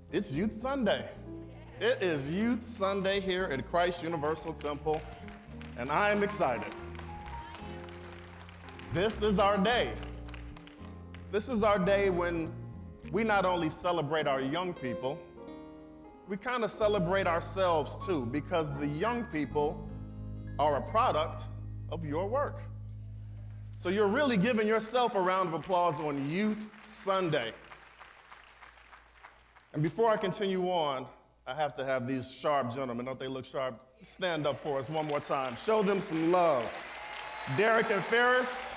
It's Youth Sunday. It is Youth Sunday here at Christ Universal Temple, and I am excited. This is our day. This is our day when we not only celebrate our young people, we kind of celebrate ourselves too, because the young people are a product of your work. So you're really giving yourself a round of applause on Youth Sunday. And before I continue on, I have to have these sharp gentlemen, don't they look sharp? Stand up for us one more time. Show them some love. Derek and Ferris,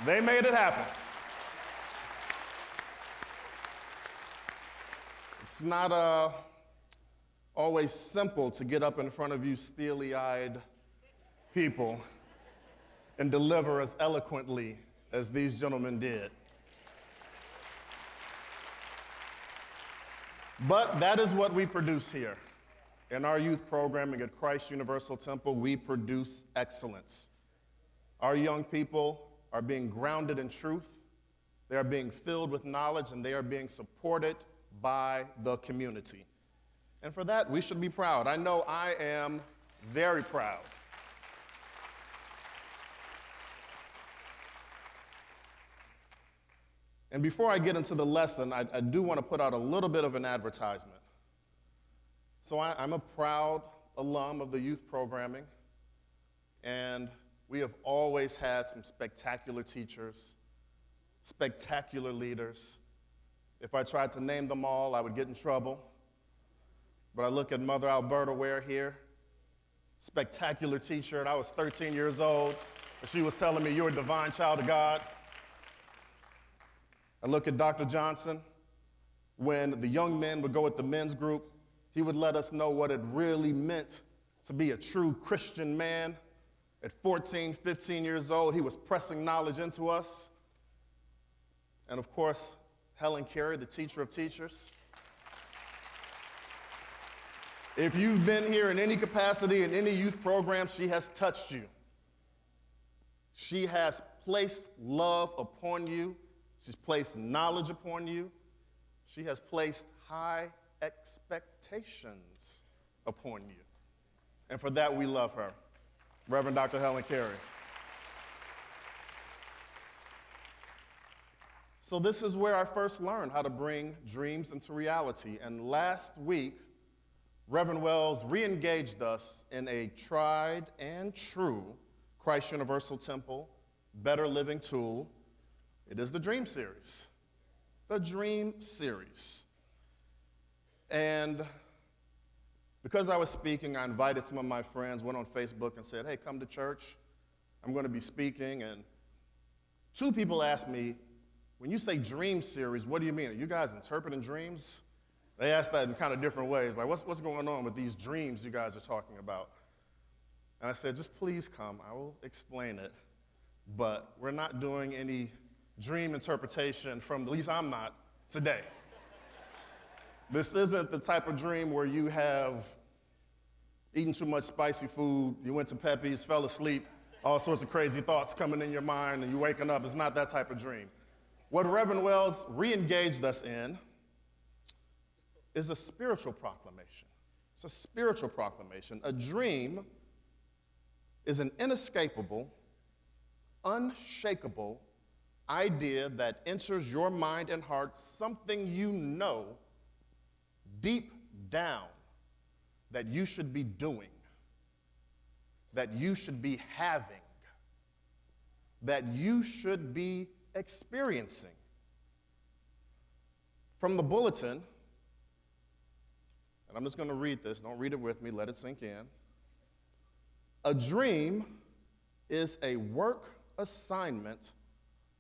they made it happen. It's not always simple to get up in front of you steely-eyed people and deliver as eloquently as these gentlemen did. But that is what we produce here. In our youth programming at Christ Universal Temple, we produce excellence. Our young people are being grounded in truth, they are being filled with knowledge, and they are being supported by the community. And for that, we should be proud. I know I am very proud. And before I get into the lesson, I do want to put out a little bit of an advertisement. So I'm a proud alum of the youth programming, and we have always had some spectacular teachers, spectacular leaders. If I tried to name them all, I would get in trouble. But I look at Mother Alberta Ware here, spectacular teacher, and I was 13 years old, and she was telling me, "You're a divine child of God." I look at Dr. Johnson. When the young men would go with the men's group, he would let us know what it really meant to be a true Christian man. At 14, 15 years old, he was pressing knowledge into us. And of course, Helen Carey, the teacher of teachers. If you've been here in any capacity in any youth program, she has touched you. She has placed love upon you. She's placed knowledge upon you. She has placed high expectations upon you. And for that, we love her. Reverend Dr. Helen Carey. So this is where I first learned how to bring dreams into reality. And last week, Reverend Wells re-engaged us in a tried and true Christ Universal Temple Better Living tool. It is the Dream Series. The Dream Series. And because I was speaking, I invited some of my friends, went on Facebook and said, "Hey, come to church. I'm going to be speaking." And two people asked me, "When you say Dream Series, what do you mean? Are you guys interpreting dreams?" They asked that in kind of different ways, like, what's going on with these dreams you guys are talking about? And I said, "Just please come. I will explain it. But we're not doing any dream interpretation from, at least I'm not, today. This isn't the type of dream where you have eaten too much spicy food, you went to Pepe's, fell asleep, all sorts of crazy thoughts coming in your mind, and you're waking up. It's not that type of dream. What Reverend Wells re-engaged us in is a spiritual proclamation. It's a spiritual proclamation. A dream is an inescapable, unshakable idea that enters your mind and heart, something you know deep down that you should be doing, that you should be having, that you should be experiencing. From the bulletin, and I'm just going to read this, don't read it with me, let it sink in. A dream is a work assignment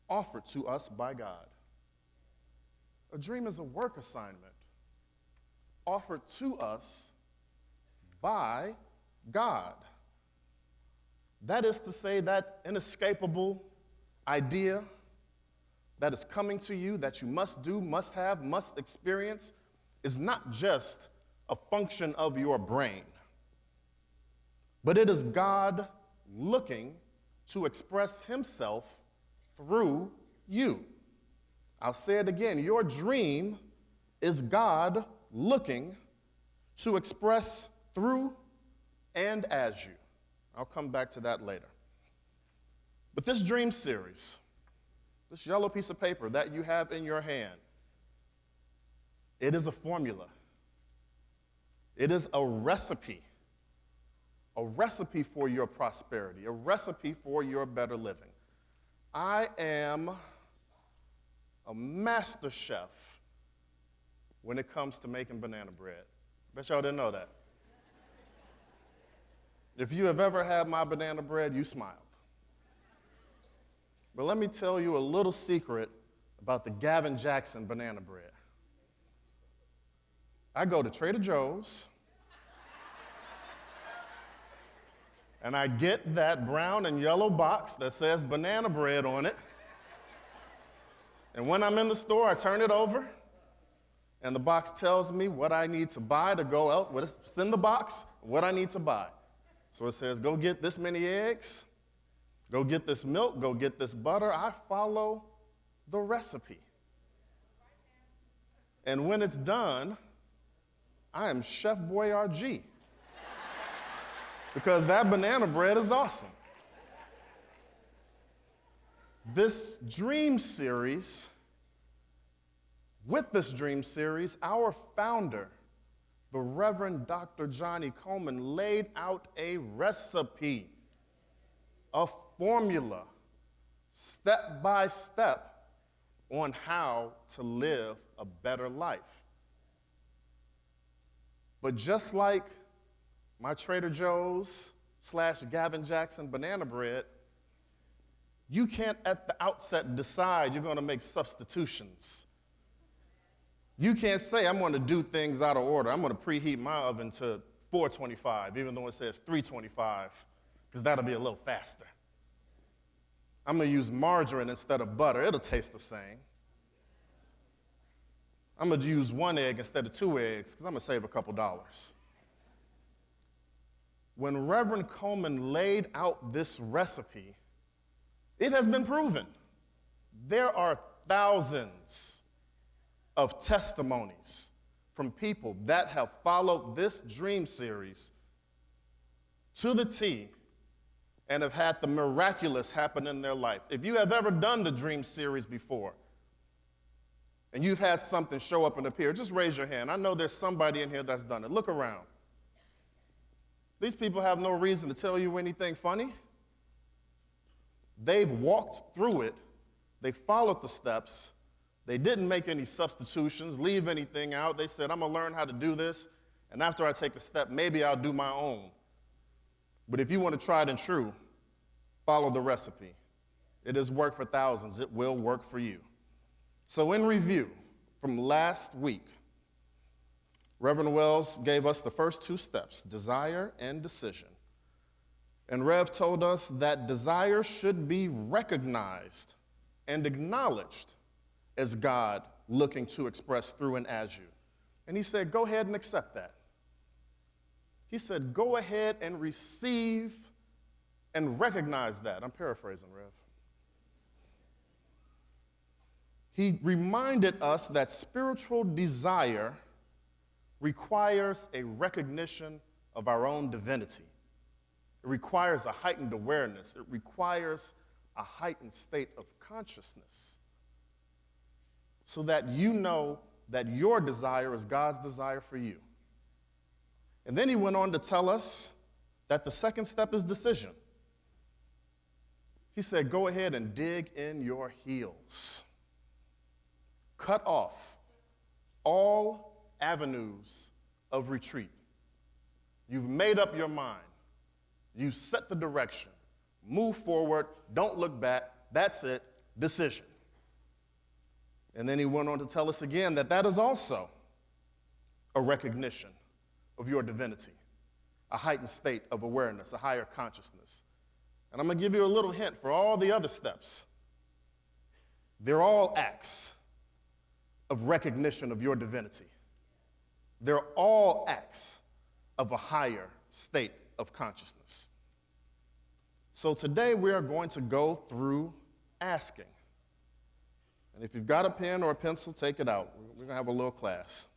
offered to us by God. A dream is a work assignment offered to us by God. That is to say, that inescapable idea that is coming to you that you must do, must have, must experience is not just a function of your brain, but it is God looking to express himself through you. I'll say it again. Your dream is God looking to express through and as you? I'll come back to that later. But this dream series, this yellow piece of paper that you have in your hand, it is a formula. It is a recipe for your prosperity, a recipe for your better living. I am a master chef when it comes to making banana bread. Bet y'all didn't know that. If you have ever had my banana bread, you smiled. But let me tell you a little secret about the Gavin Jackson banana bread. I go to Trader Joe's, and I get that brown and yellow box that says banana bread on it. And when I'm in the store, I turn it over, and the box tells me what I need to buy to go out, what's in the box, what I need to buy. So it says, go get this many eggs, go get this milk, go get this butter. I follow the recipe. And when it's done, I am Chef Boyardee. Because that banana bread is awesome. With this dream series, our founder, the Reverend Dr. Johnny Coleman, laid out a recipe, a formula, step by step, on how to live a better life. But just like my Trader Joe's / Gavin Jackson banana bread, you can't at the outset decide you're going to make substitutions. You can't say, I'm going to do things out of order. I'm going to preheat my oven to 425, even though it says 325, because that'll be a little faster. I'm going to use margarine instead of butter. It'll taste the same. I'm going to use 1 egg instead of 2 eggs, because I'm going to save a couple dollars. When Reverend Coleman laid out this recipe, it has been proven. There are thousands of testimonies from people that have followed this dream series to the T and have had the miraculous happen in their life. If you have ever done the dream series before and you've had something show up and appear, just raise your hand. I know there's somebody in here that's done it. Look around. These people have no reason to tell you anything funny. They've walked through it. They followed the steps. They didn't make any substitutions, leave anything out. They said, I'm going to learn how to do this, and after I take a step, maybe I'll do my own. But if you want to try it and true, follow the recipe. It has worked for thousands. It will work for you. So in review from last week, Reverend Wells gave us the first 2 steps, desire and decision. And Rev told us that desire should be recognized and acknowledged as God looking to express through and as you. And he said, go ahead and accept that. He said, go ahead and receive and recognize that. I'm paraphrasing, Rev. He reminded us that spiritual desire requires a recognition of our own divinity. It requires a heightened awareness. It requires a heightened state of consciousness so that you know that your desire is God's desire for you. And then he went on to tell us that the second step is decision. He said, go ahead and dig in your heels. Cut off all avenues of retreat. You've made up your mind. You set the direction. Move forward. Don't look back. That's it. Decision. And then he went on to tell us again that that is also a recognition of your divinity, a heightened state of awareness, a higher consciousness. And I'm going to give you a little hint for all the other steps. They're all acts of recognition of your divinity. They're all acts of a higher state of consciousness. So today we are going to go through asking. And if you've got a pen or a pencil, take it out. We're going to have a little class.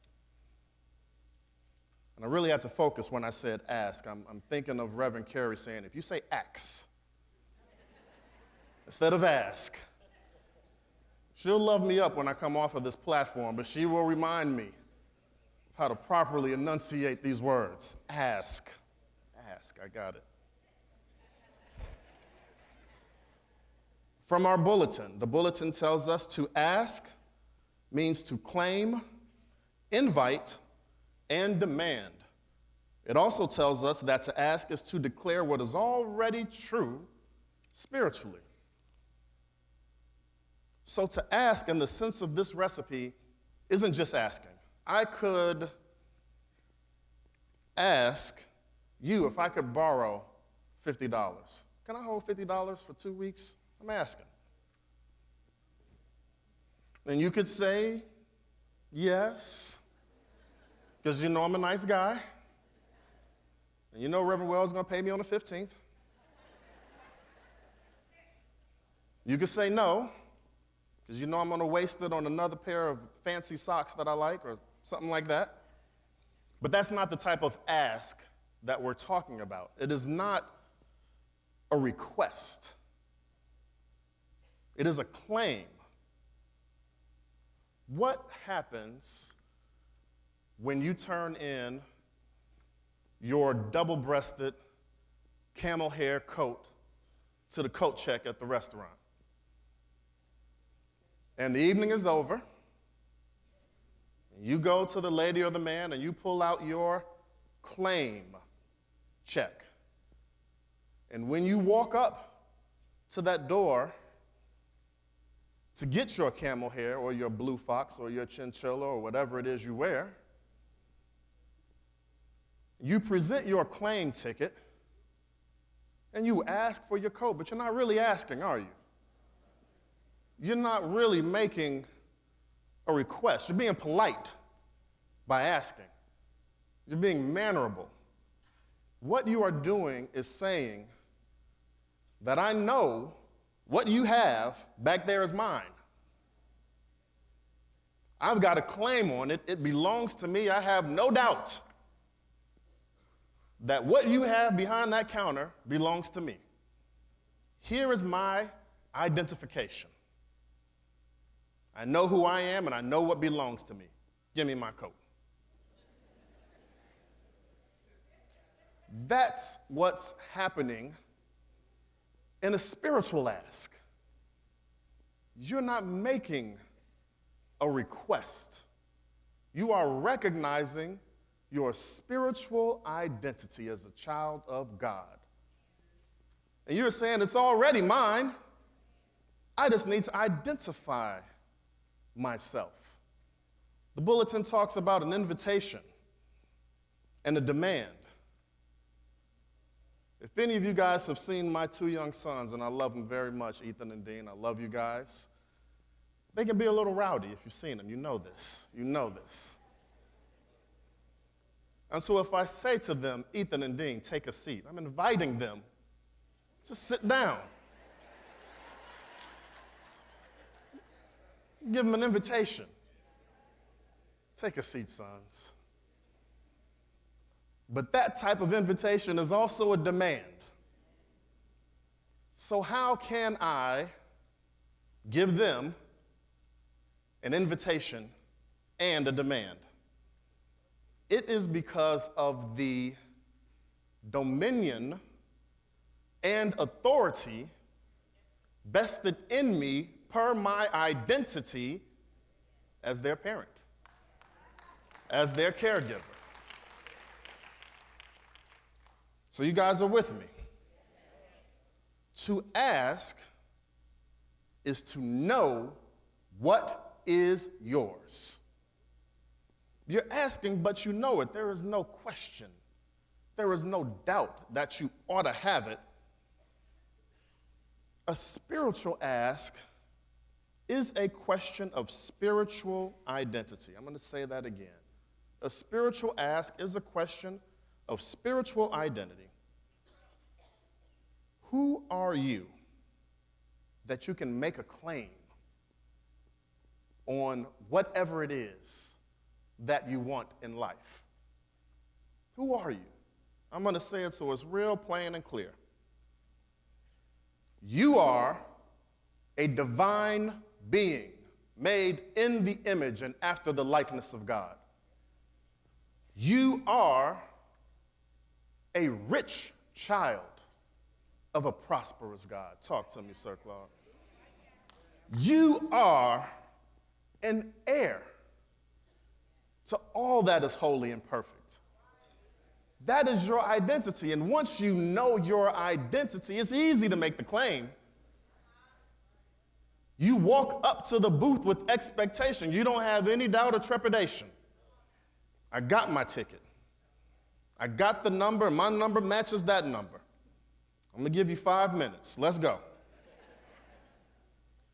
And I really had to focus when I said ask. I'm thinking of Reverend Carey saying, if you say ax instead of ask, she'll love me up when I come off of this platform, but she will remind me of how to properly enunciate these words. Ask. Ask. I got it. From our bulletin, the bulletin tells us to ask means to claim, invite, and demand. It also tells us that to ask is to declare what is already true spiritually. So to ask in the sense of this recipe isn't just asking. I could ask you if I could borrow $50. Can I hold $50 for 2 weeks? I'm asking. And you could say yes, because you know I'm a nice guy. And you know Reverend Wells is going to pay me on the 15th. You could say no, because you know I'm going to waste it on another pair of fancy socks that I like or something like that. But that's not the type of ask that we're talking about. It is not a request. It is a claim. What happens when you turn in your double-breasted camel hair coat to the coat check at the restaurant? And the evening is over. You go to the lady or the man and you pull out your claim check. And when you walk up to that door to get your camel hair or your blue fox or your chinchilla or whatever it is you wear, you present your claim ticket and you ask for your coat, but you're not really asking, are you? You're not really making a request. You're being polite by asking. You're being mannerable. What you are doing is saying that I know what you have back there is mine. I've got a claim on it. It belongs to me. I have no doubt that what you have behind that counter belongs to me. Here is my identification. I know who I am and I know what belongs to me. Give me my coat. That's what's happening in a spiritual ask. You're not making a request. You are recognizing your spiritual identity as a child of God. And you're saying, it's already mine. I just need to identify myself. The bulletin talks about an invitation and a demand. If any of you guys have seen my 2 young sons, and I love them very much, Ethan and Dean, I love you guys. They can be a little rowdy if you've seen them. You know this. You know this. And so if I say to them, Ethan and Dean, take a seat, I'm inviting them to sit down. Give them an invitation. Take a seat, sons. But that type of invitation is also a demand. So how can I give them an invitation and a demand? It is because of the dominion and authority vested in me per my identity as their parent, as their caregiver. So you guys are with me. To ask is to know what is yours. You're asking, but you know it. There is no question. There is no doubt that you ought to have it. A spiritual ask is a question of spiritual identity. I'm going to say that again. A spiritual ask is a question of spiritual identity. Who are you that you can make a claim on whatever it is that you want in life. Who are you? I'm going to say it so it's real plain and clear. You are a divine being made in the image and after the likeness of God. You are a rich child of a prosperous God. Talk to me, Sir Claude. You are an heir to all that is holy and perfect. That is your identity. And once you know your identity, it's easy to make the claim. You walk up to the booth with expectation. You don't have any doubt or trepidation. I got my ticket. I got the number, and my number matches that number. I'm going to give you 5 minutes. Let's go.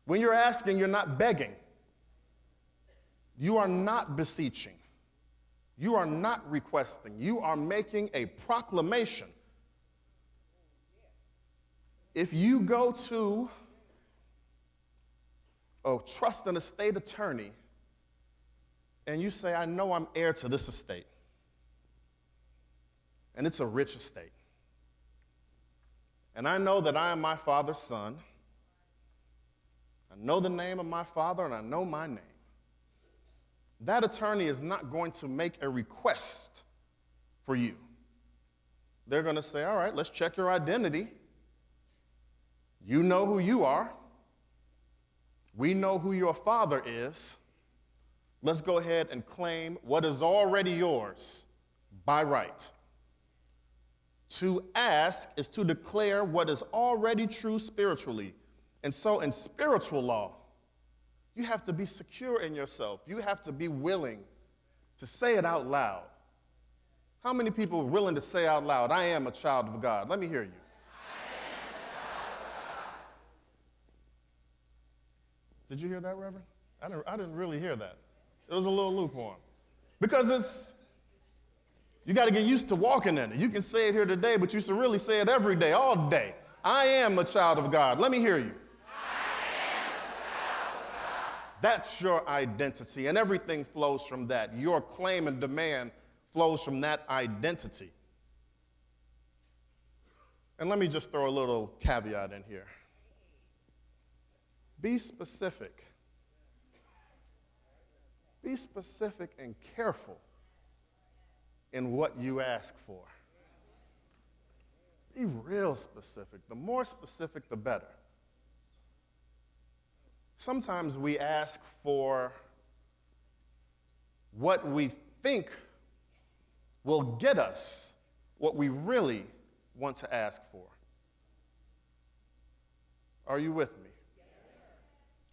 When you're asking, you're not begging. You are not beseeching. You are not requesting. You are making a proclamation. If you go to a trust and estate attorney and you say, I know I'm heir to this estate, and it's a rich estate, and I know that I am my father's son, I know the name of my father and I know my name, that attorney is not going to make a request for you. They're going to say, all right, let's check your identity. You know who you are. We know who your father is. Let's go ahead and claim what is already yours by right. To ask is to declare what is already true spiritually. And so in spiritual law, you have to be secure in yourself. You have to be willing to say it out loud. How many people are willing to say out loud, I am a child of God? Let me hear you. Did you hear that, Reverend? I didn't really hear that. It was a little lukewarm. Because you got to get used to walking in it. You can say it here today, but you should really say it every day, all day. I am a child of God. Let me hear you. That's your identity, and everything flows from that. Your claim and demand flows from that identity. And let me just throw a little caveat in here. Be specific. Be specific and careful in what you ask for. Be real specific. The more specific, the better. Sometimes we ask for what we think will get us what we really want to ask for. Are you with me?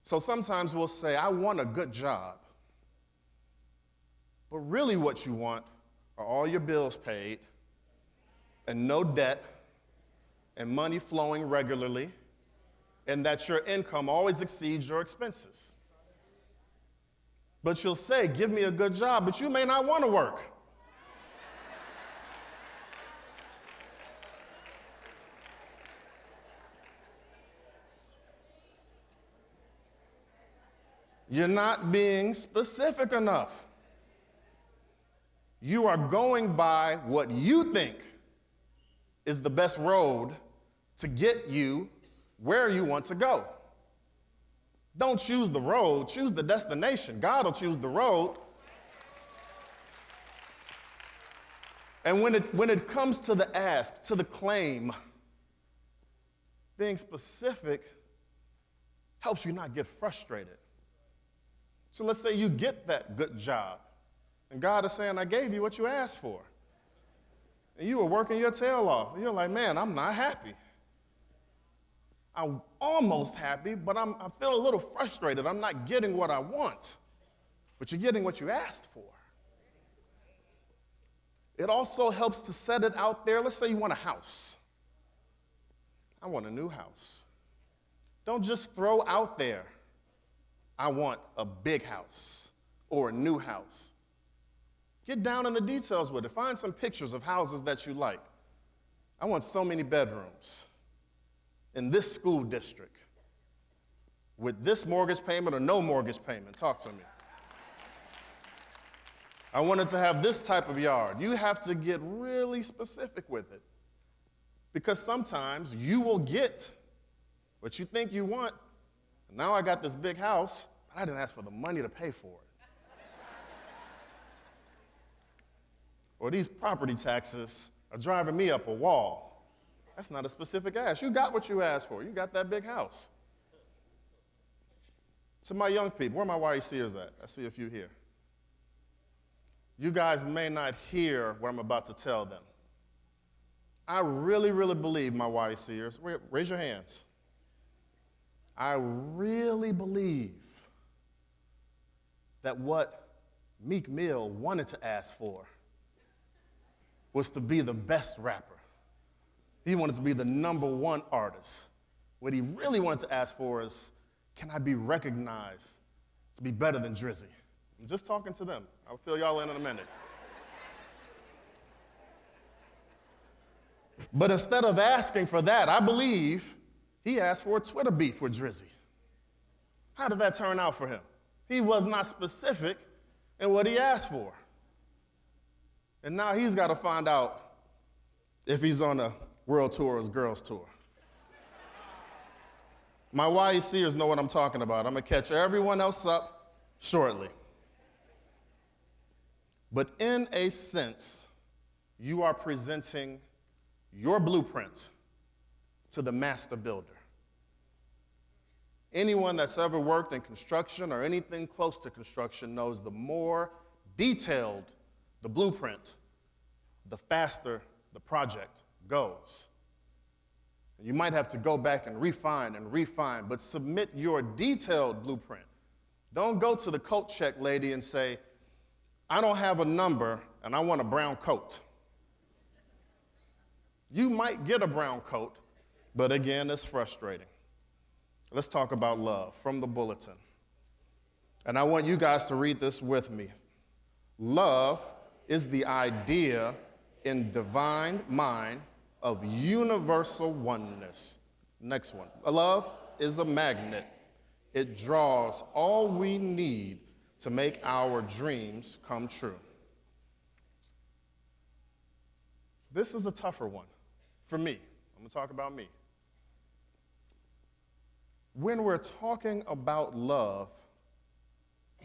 So sometimes we'll say, I want a good job. But really what you want are all your bills paid and no debt and money flowing regularly, and that your income always exceeds your expenses. But you'll say, give me a good job, but you may not want to work. You're not being specific enough. You are going by what you think is the best road to get you where you want to go. Don't choose the road, choose the destination. God will choose the road. And when it comes to the ask, to the claim, being specific helps you not get frustrated. So let's say you get that good job, and God is saying, I gave you what you asked for. And you were working your tail off, and you're like, man, I'm not happy. I'm almost happy, but I feel a little frustrated. I'm not getting what I want, but you're getting what you asked for. It also helps to set it out there. Let's say you want a house. I want a new house. Don't just throw out there, I want a big house or a new house. Get down in the details with it. Find some pictures of houses that you like. I want so many bedrooms in this school district. with this mortgage payment or no mortgage payment? Talk to me. I wanted to have this type of yard. You have to get really specific with it. Because sometimes you will get what you think you want. And now I got this big house, but I didn't ask for the money to pay for it. Or these property taxes are driving me up a wall. That's not a specific ask. You got what you asked for. You got that big house. To my young people, where my YECers at? I see a few here. You guys may not hear what I'm about to tell them. I really, really believe, my YECers, raise your hands. I really believe that what Meek Mill wanted to ask for was to be the best rapper. He wanted to be the #1 artist. What he really wanted to ask for is, can I be recognized to be better than Drizzy? I'm just talking to them. I'll fill y'all in a minute. But instead of asking for that, I believe he asked for a Twitter beef with Drizzy. How did that turn out for him? He was not specific in what he asked for. And now he's got to find out if he's on a world tour or his girls tour. My YECers know what I'm talking about. I'm going to catch everyone else up shortly. But in a sense, you are presenting your blueprint to the master builder. Anyone that's ever worked in construction or anything close to construction knows the more detailed the blueprint, the faster the project goes. You might have to go back and refine, but submit your detailed blueprint. Don't go to the coat check lady and say, I don't have a number and I want a brown coat. You might get a brown coat, but again, it's frustrating. Let's talk about love from the bulletin. And I want you guys to read this with me. Love is the idea in divine mind of universal oneness. Next one. Love is a magnet. It draws all we need to make our dreams come true. This is a tougher one for me. I'm going to talk about me. When we're talking about love,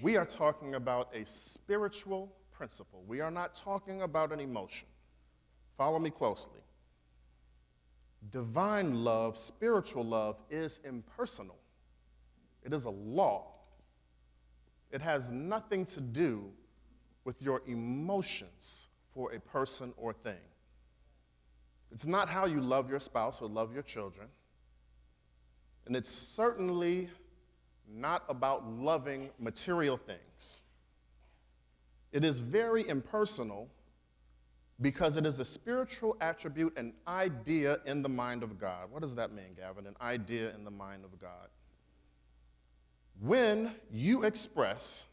we are talking about a spiritual principle. We are not talking about an emotion. Follow me closely. Divine love, spiritual love, is impersonal. It is a law. It has nothing to do with your emotions for a person or thing. It's not how you love your spouse or love your children. And it's certainly not about loving material things. It is very impersonal because it is a spiritual attribute, an idea in the mind of God. What does that mean, Gavin? An idea in the mind of God. When you express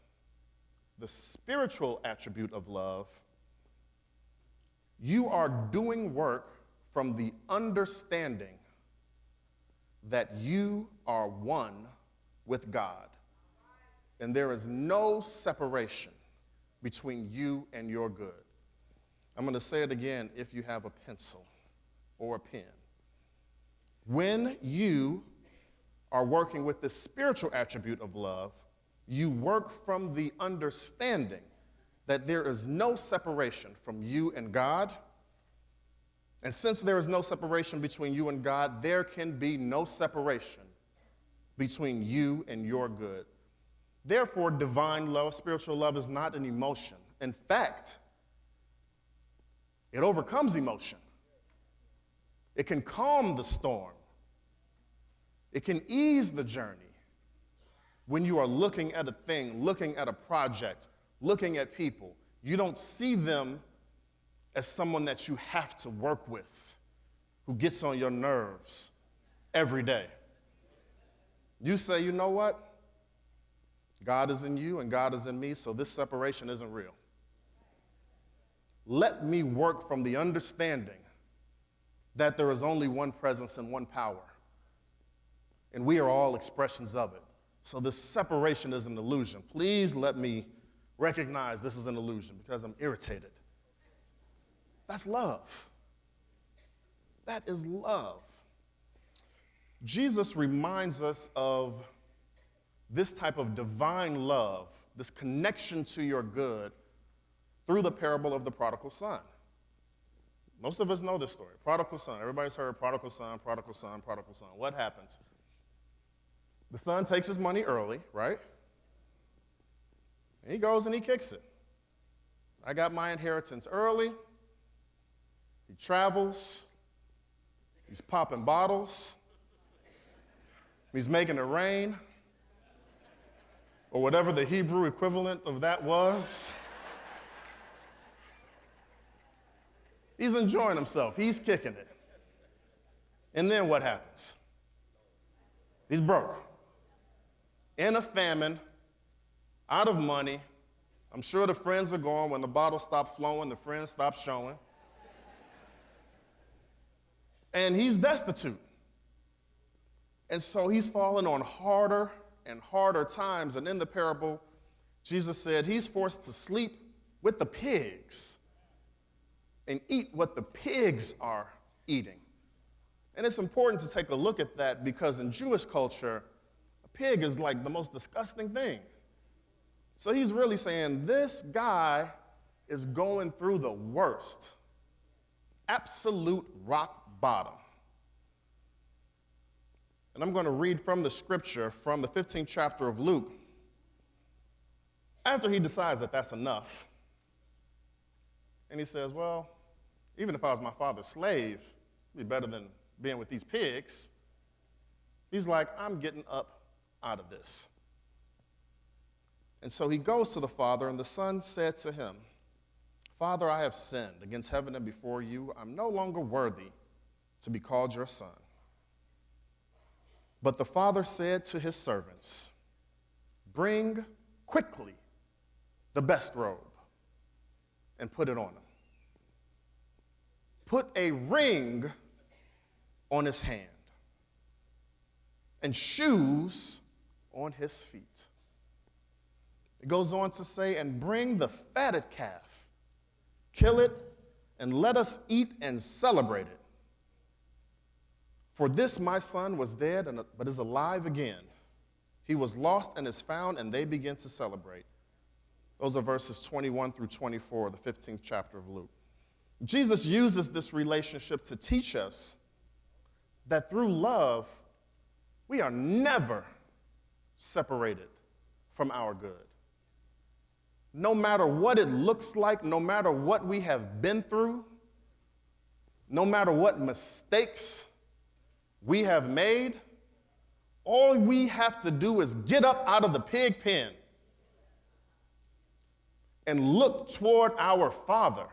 the spiritual attribute of love, you are doing work from the understanding that you are one with God. And there is no separation between you and your good. I'm going to say it again if you have a pencil or a pen. When you are working with the spiritual attribute of love, you work from the understanding that there is no separation from you and God. And since there is no separation between you and God, there can be no separation between you and your good. Therefore, divine love, spiritual love, is not an emotion. In fact, it overcomes emotion. It can calm the storm. It can ease the journey when you are looking at a thing, looking at a project, looking at people. You don't see them as someone that you have to work with, who gets on your nerves every day. You say, you know what? God is in you and God is in me, so this separation isn't real. Let me work from the understanding that there is only one presence and one power, and we are all expressions of it. So this separation is an illusion. Please let me recognize this is an illusion because I'm irritated. That's love. That is love. Jesus reminds us of this type of divine love, this connection to your good, through the parable of the prodigal son. Most of us know this story. Prodigal son. Everybody's heard prodigal son, prodigal son, prodigal son. What happens? The son takes his money early, right? And he goes and he kicks it. I got my inheritance early. He travels. He's popping bottles. He's making it rain. Or whatever the Hebrew equivalent of that was. He's enjoying himself. He's kicking it. And then what happens? He's broke. In a famine, out of money. I'm sure the friends are gone. When the bottle stopped flowing, the friends stopped showing. And he's destitute. And so he's fallen on harder and harder times. And in the parable, Jesus said he's forced to sleep with the pigs and eat what the pigs are eating. And it's important to take a look at that because in Jewish culture, a pig is like the most disgusting thing. So he's really saying this guy is going through the worst, absolute rock bottom. And I'm going to read from the scripture from the 15th chapter of Luke. After he decides that that's enough, and he says, well, even if I was my father's slave, it'd be better than being with these pigs. He's like, I'm getting up out of this. And so he goes to the father, and the son said to him, Father, I have sinned against heaven and before you. I'm no longer worthy to be called your son. But the father said to his servants, bring quickly the best robe and put it on him. Put a ring on his hand and shoes on his feet. It goes on to say, and bring the fatted calf, kill it, and let us eat and celebrate it. For this my son was dead, but is alive again. He was lost and is found, and they begin to celebrate. Those are verses 21 through 24, the 15th chapter of Luke. Jesus uses this relationship to teach us that through love, we are never separated from our good. No matter what it looks like, no matter what we have been through, no matter what mistakes we have made, all we have to do is get up out of the pig pen and look toward our Father.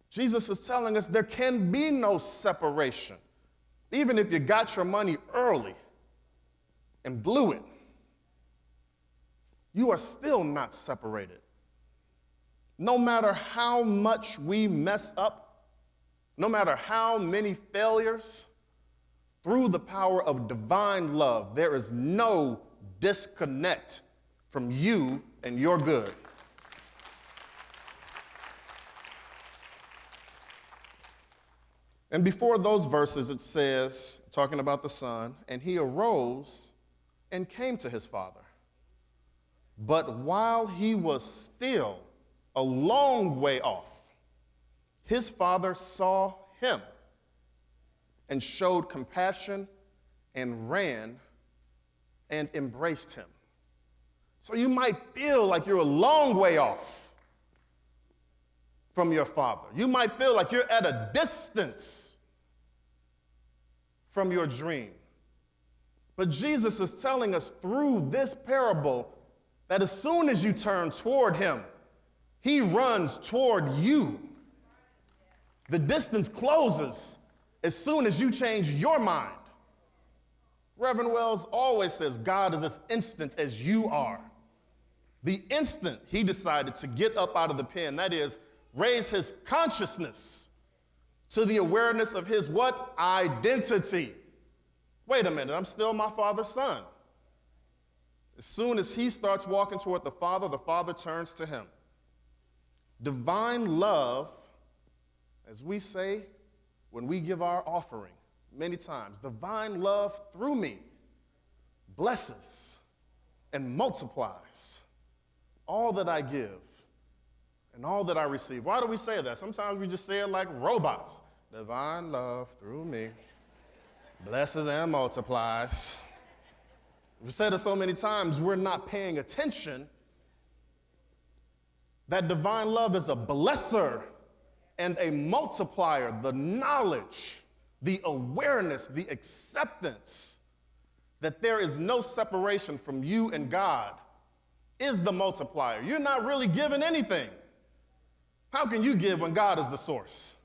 Jesus is telling us there can be no separation. Even if you got your money early and blew it, you are still not separated. No matter how much we mess up, no matter how many failures, through the power of divine love, there is no disconnect from you and your good. And before those verses, it says, talking about the son, and he arose and came to his father. But while he was still a long way off, his father saw him and showed compassion and ran and embraced him. So you might feel like you're a long way off from your father. You might feel like you're at a distance from your dream. But Jesus is telling us through this parable that as soon as you turn toward him, he runs toward you. The distance closes as soon as you change your mind. Reverend Wells always says God is as instant as you are. The instant he decided to get up out of the pen, that is, raise his consciousness to the awareness of his what? Identity. Wait a minute, I'm still my father's son. As soon as he starts walking toward the Father turns to him. Divine love, as we say when we give our offering many times, divine love through me blesses and multiplies all that I give and all that I receive. Why do we say that? Sometimes we just say it like robots. Divine love through me blesses and multiplies. We've said it so many times, we're not paying attention that divine love is a blesser and a multiplier. The knowledge, the awareness, the acceptance that there is no separation from you and God is the multiplier. You're not really giving anything. How can you give when God is the source?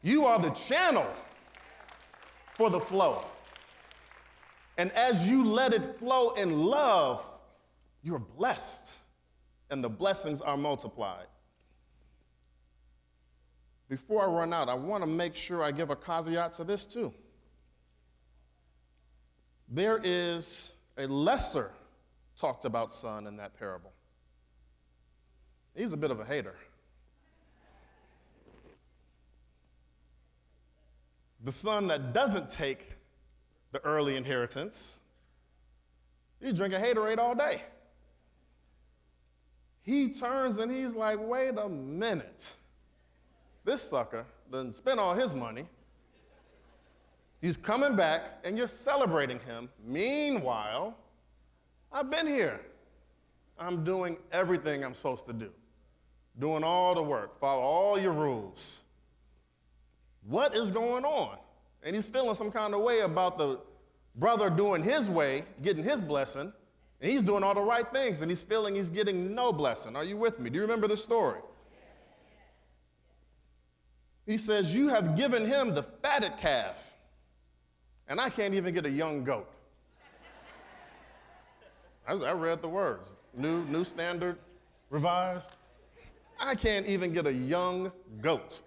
You are the channel for the flow. And as you let it flow in love, you're blessed, and the blessings are multiplied. Before I run out, I want to make sure I give a caveat to this too. There is a lesser talked about son in that parable. He's a bit of a hater. The son that doesn't take the early inheritance, he's drinking Haterade all day. He turns and he's like, wait a minute. This sucker done spent all his money. He's coming back and you're celebrating him. Meanwhile, I've been here. I'm doing everything I'm supposed to do. Doing all the work, follow all your rules. What is going on? And he's feeling some kind of way about the brother doing his way, getting his blessing, and he's doing all the right things, and he's feeling he's getting no blessing. Are you with me? Do you remember the story? He says, you have given him the fatted calf, and I can't even get a young goat. I read the words, New Standard Revised. I can't even get a young goat.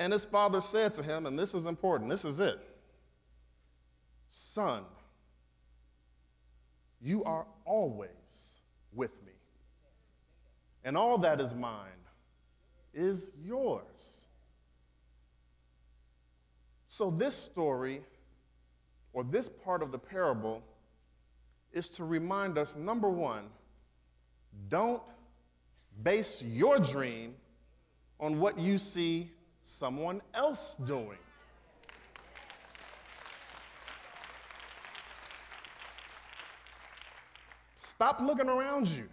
And his father said to him, and this is important, this is it. Son, you are always with me, and all that is mine is yours. So this story, or this part of the parable, is to remind us, number one, don't base your dream on what you see someone else doing. Stop looking around you.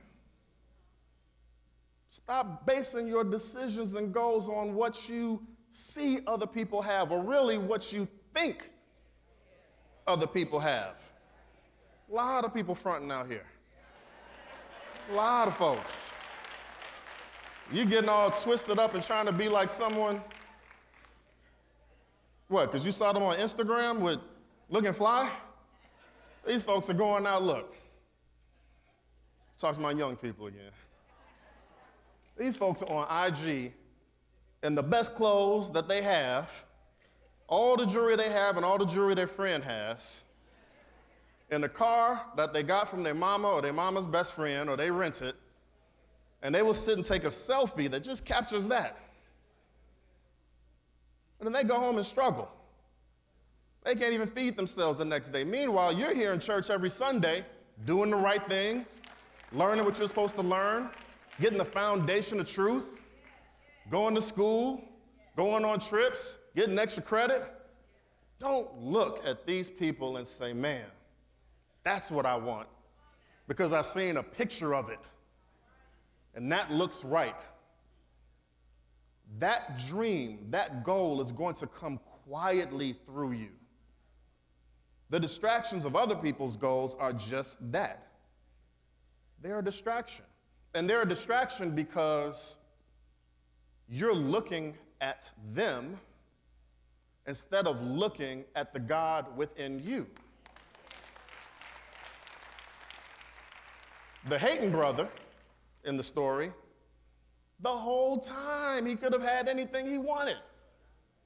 Stop basing your decisions and goals on what you see other people have, or really what you think other people have. A lot of people fronting out here. A lot of folks. You getting all twisted up and trying to be like someone. What, because you saw them on Instagram with looking fly? These folks are going out, look. Talk to my young people again. These folks are on IG in the best clothes that they have, all the jewelry they have and all the jewelry their friend has, in the car that they got from their mama or their mama's best friend, or they rented, and they will sit and take a selfie that just captures that. And then they go home and struggle. They can't even feed themselves the next day. Meanwhile, you're here in church every Sunday doing the right things, learning what you're supposed to learn, getting the foundation of truth, going to school, going on trips, getting extra credit. Don't look at these people and say, man, that's what I want, because I've seen a picture of it, and that looks right. That dream, that goal is going to come quietly through you. The distractions of other people's goals are just that. They're a distraction. And they're a distraction because you're looking at them instead of looking at the God within you. The hating brother in the story, the whole time he could have had anything he wanted.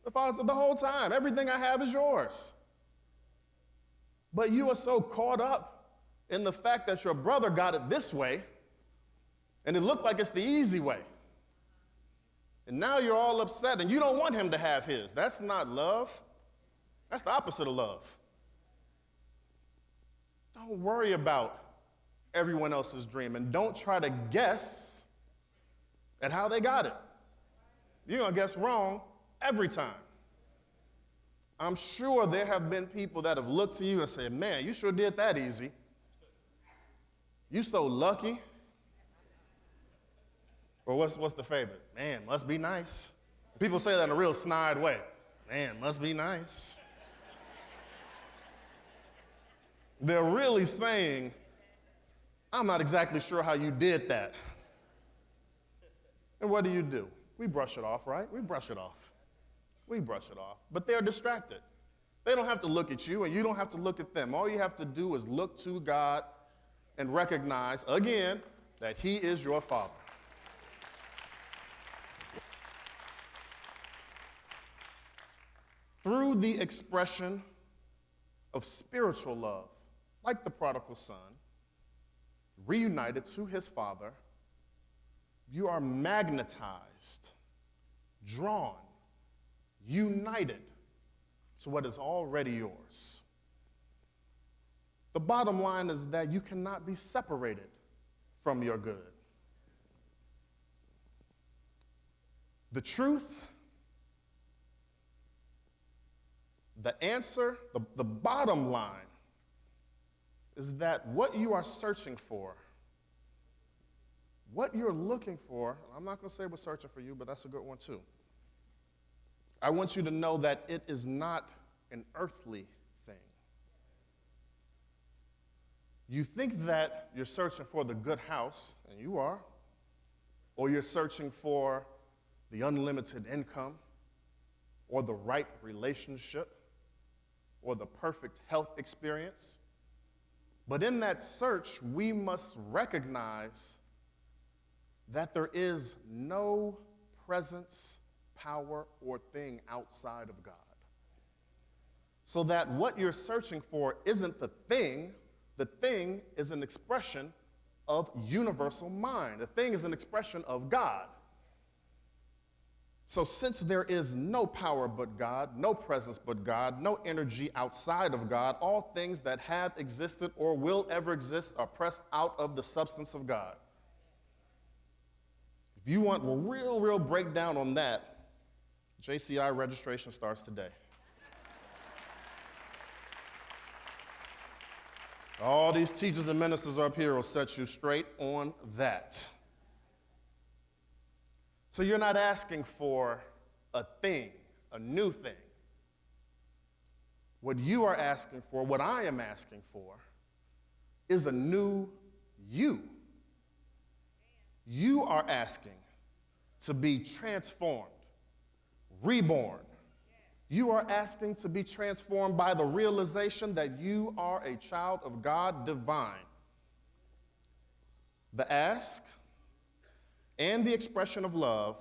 The father said, the whole time, everything I have is yours. But you are so caught up in the fact that your brother got it this way, and it looked like it's the easy way. And now you're all upset, and you don't want him to have his. That's not love. That's the opposite of love. Don't worry about everyone else's dream, and don't try to guess at how they got it. You're going to guess wrong every time. I'm sure there have been people that have looked to you and said, man, you sure did that easy. You so lucky. Or what's the favorite? Man, must be nice. People say that in a real snide way. Man, must be nice. They're really saying, I'm not exactly sure how you did that. And what do? We brush it off, right? We brush it off. We brush it off. But they're distracted. They don't have to look at you, and you don't have to look at them. All you have to do is look to God and recognize, again, that He is your Father. Through the expression of spiritual love, like the prodigal son, reunited to his father, you are magnetized, drawn, united to what is already yours. The bottom line is that you cannot be separated from your good. The truth, the answer, the bottom line is that what you are searching for, what you're looking for, I'm not going to say we're searching for you, but that's a good one too. I want you to know that it is not an earthly thing. You think that you're searching for the good house, and you are, or you're searching for the unlimited income, or the right relationship, or the perfect health experience. But in that search, we must recognize that there is no presence, power, or thing outside of God. So that what you're searching for isn't the thing is an expression of universal mind. The thing is an expression of God. So since there is no power but God, no presence but God, no energy outside of God, all things that have existed or will ever exist are pressed out of the substance of God. If you want a real breakdown on that, JCI registration starts today. All these teachers and ministers up here will set you straight on that. So you're not asking for a thing, a new thing. What you are asking for, what I am asking for, is a new you. You are asking to be transformed, reborn. You are asking to be transformed by the realization that you are a child of God divine. The ask and the expression of love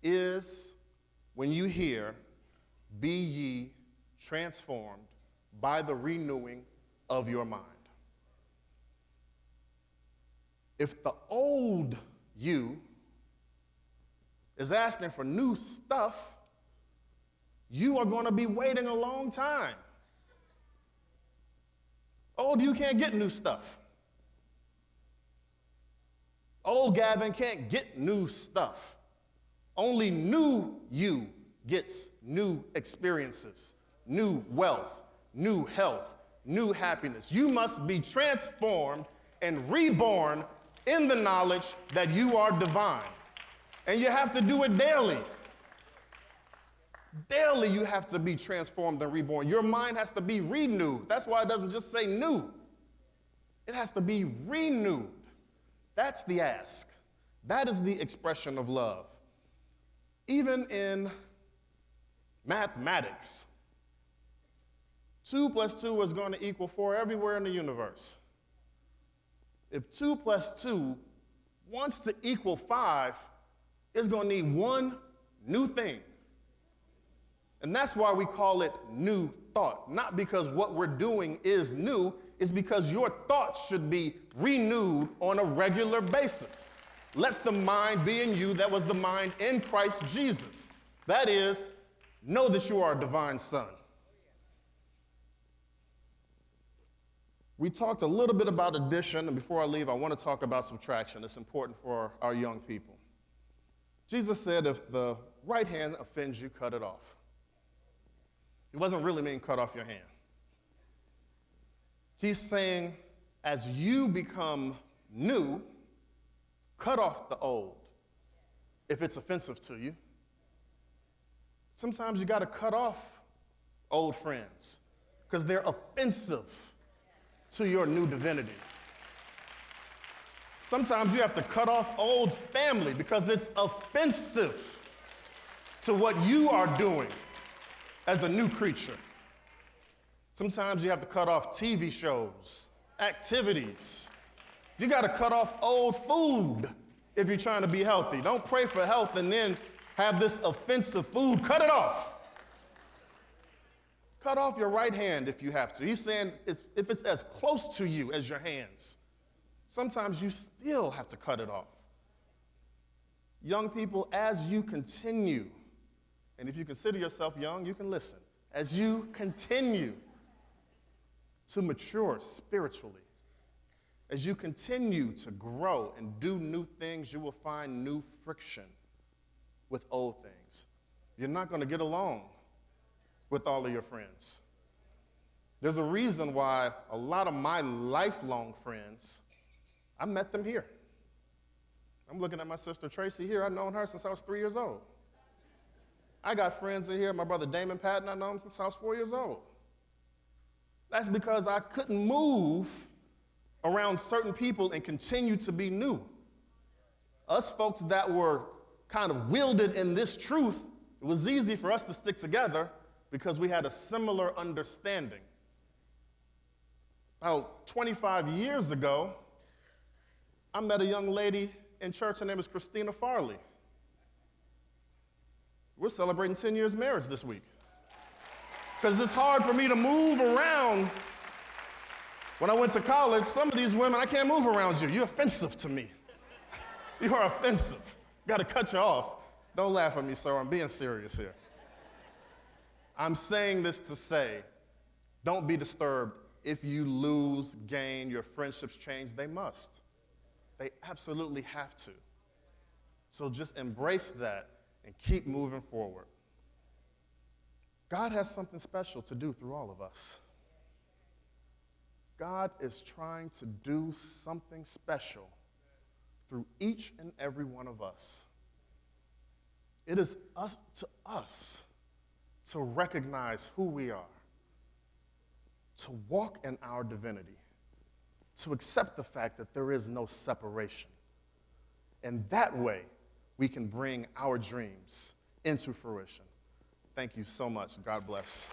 is when you hear, be ye transformed by the renewing of your mind. If the old you is asking for new stuff, you are going to be waiting a long time. Old you can't get new stuff. Old Gavin can't get new stuff. Only new you gets new experiences, new wealth, new health, new happiness. You must be transformed and reborn in the knowledge that you are divine. And you have to do it daily. Daily you have to be transformed and reborn. Your mind has to be renewed. That's why it doesn't just say new. It has to be renewed. That's the ask. That is the expression of love. Even in mathematics, 2 plus 2 is going to equal 4 everywhere in the universe. If 2 plus 2 wants to equal 5, it's going to need one new thing. And that's why we call it new thought. Not because what we're doing is new, it's because your thoughts should be renewed on a regular basis. Let the mind be in you that was the mind in Christ Jesus. That is, know that you are a divine son. We talked a little bit about addition, and before I leave, I want to talk about subtraction. It's important for our young people. Jesus said, if the right hand offends you, cut it off. He wasn't really meaning cut off your hand. He's saying, as you become new, cut off the old if it's offensive to you. Sometimes you got to cut off old friends because they're offensive to your new divinity. Sometimes you have to cut off old family because it's offensive to what you are doing as a new creature. Sometimes you have to cut off TV shows, activities. You got to cut off old food if you're trying to be healthy. Don't pray for health and then have this offensive food. Cut it off. Cut off your right hand if you have to. He's saying if it's as close to you as your hands, sometimes you still have to cut it off. Young people, as you continue, and if you consider yourself young, you can listen. As you continue to mature spiritually, as you continue to grow and do new things, you will find new friction with old things. You're not going to get along with all of your friends. There's a reason why a lot of my lifelong friends, I met them here. I'm looking at my sister Tracy here. I've known her since I was 3 years old. I got friends in here. My brother Damon Patton, I know him since I was 4 years old. That's because I couldn't move around certain people and continue to be new. Us folks that were kind of wielded in this truth, it was easy for us to stick together because we had a similar understanding. About 25 years ago, I met a young lady in church. Her name is Christina Farley. We're celebrating 10 years marriage this week. Because it's hard for me to move around. When I went to college, some of these women, I can't move around you. You're offensive to me. You are offensive. Got to cut you off. Don't laugh at me, sir. I'm being serious here. I'm saying this to say, don't be disturbed if you lose, gain, your friendships change. They must. They absolutely have to. So just embrace that and keep moving forward. God has something special to do through all of us. God is trying to do something special through each and every one of us. It is up to us to recognize who we are, to walk in our divinity, to accept the fact that there is no separation. And that way, we can bring our dreams into fruition. Thank you so much. God bless.